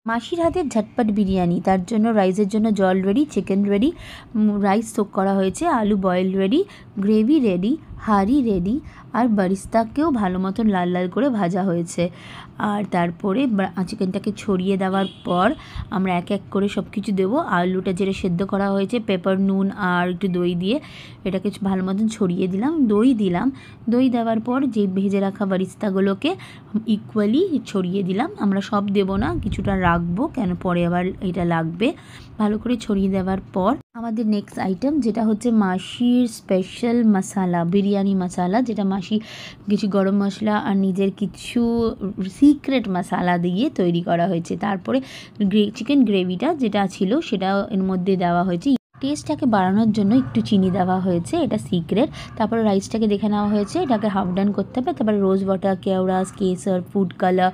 মাসির হাতের ঝটপট বিরিয়ানি, তার জন্য রাইসের জন্য জল ready, chicken ready, rice soak করা হয়েছে, আলু বয়েল রেডি, গ্রেভি রেডি, হাঁড়ি রেডি, আর বারিস্তাকেও ভালো মতন লাল লাল করে ভাজা হয়েছে। আর তারপরে চিকেনটাকে ছড়িয়ে দেওয়ার পর আমরা এক এক করে সব কিছু দেবো। আলুটা যেটা সেদ্ধ করা হয়েছে পেপার, নুন আর একটু দই দিয়ে এটাকে ভালো মতন ছড়িয়ে দিলাম, দই দিলাম। দই দেওয়ার পর যে ভেজে রাখা বারিস্তাগুলোকে ইকুয়ালি ছড়িয়ে দিলাম। আমরা সব দেবো না, কিছুটা রাখবো, কেন পরে আবার এটা লাগবে। ভালো করে ছড়িয়ে দেওয়ার পর আমাদের নেক্সট আইটেম যেটা হচ্ছে মাসির স্পেশাল মশালা, বিরিয়ানি মশালা, যেটা মাসি কিছু গরম মশলা আর নিজের কিছু সিক্রেট মশালা দিয়ে তৈরি করা হয়েছে। তারপরে চিকেন গ্রেভিটা যেটা ছিল সেটাও এর মধ্যে দেওয়া হয়েছে। টেস্টটাকে বাড়ানোর জন্য একটু চিনি দেওয়া হয়েছে, এটা সিক্রেট। তারপরে রাইসটাকে দেখে নেওয়া হয়েছে, এটাকে হাফ ডান করতে হবে। তারপরে রোজ ওয়াটার, কেওড়াস, কেসর, ফুড কালার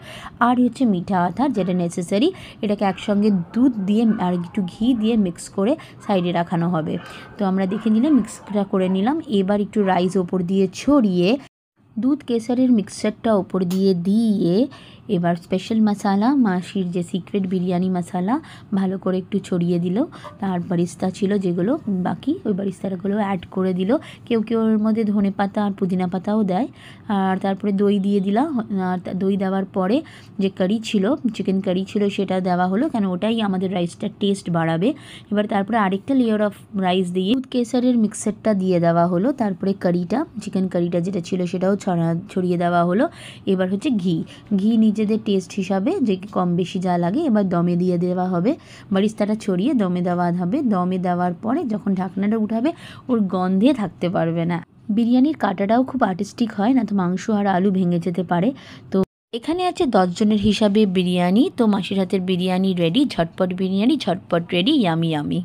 আর হচ্ছে মিঠা আতর যেটা নেসেসারি, এটাকে একসঙ্গে দুধ দিয়ে আর একটু ঘি দিয়ে মিক্স করে সাইডে রাখানো হবে। তো আমরা দেখে নিলাম, মিক্সটা করে নিলাম। এবার একটু রাইস ওপর দিয়ে ছড়িয়ে দুধ কেসারের মিক্সচারটা ওপর দিয়ে এবার স্পেশাল মশালা, মাসির যে সিক্রেট বিরিয়ানি মশালা ভালো করে একটু ছড়িয়ে দিল। তার বারিস্তা ছিল যেগুলো বাকি, ওই বারিস্তাগুলো অ্যাড করে দিল। কেউ কেউ ওর মধ্যে ধনে পাতা আর পুদিনা পাতাও দেয়। আর তারপরে দই দিয়ে দিলাম। আর দই দেওয়ার পরে যে কারি ছিল, চিকেন কারি ছিল, সেটা দেওয়া হলো, কেন ওটাই আমাদের রাইসটার টেস্ট বাড়াবে। এবার তারপরে আরেকটা লেয়ার অফ রাইস দিয়ে দুধ কেসারের মিক্সচারটা দিয়ে দেওয়া হলো। তারপরে কারিটা, চিকেন কারিটা যেটা ছিল সেটাও ছড়িয়ে দেওয়া হলো। এবার হচ্ছে ঘি নিজেদের টেস্ট হিসাবে যে কম বেশি যা লাগে এবার দমে দিয়ে দেওয়া হবে। বারিস্তাটা ছড়িয়ে দমে দেওয়া হবে। দমে দেওয়ার পরে যখন ঢাকনাটা উঠাবে ওর গন্ধে থাকতে পারবে না। বিরিয়ানির কাটাটাও খুব আর্টিস্টিক হয়, না তো মাংস আর আলু ভেঙে যেতে পারে। তো এখানে আছে 10 জনের হিসাবে বিরিয়ানি। তো মাসির হাতের বিরিয়ানি রেডি, ঝটপট বিরিয়ানি, ঝটপট রেডি, ইয়ামি ইয়ামি।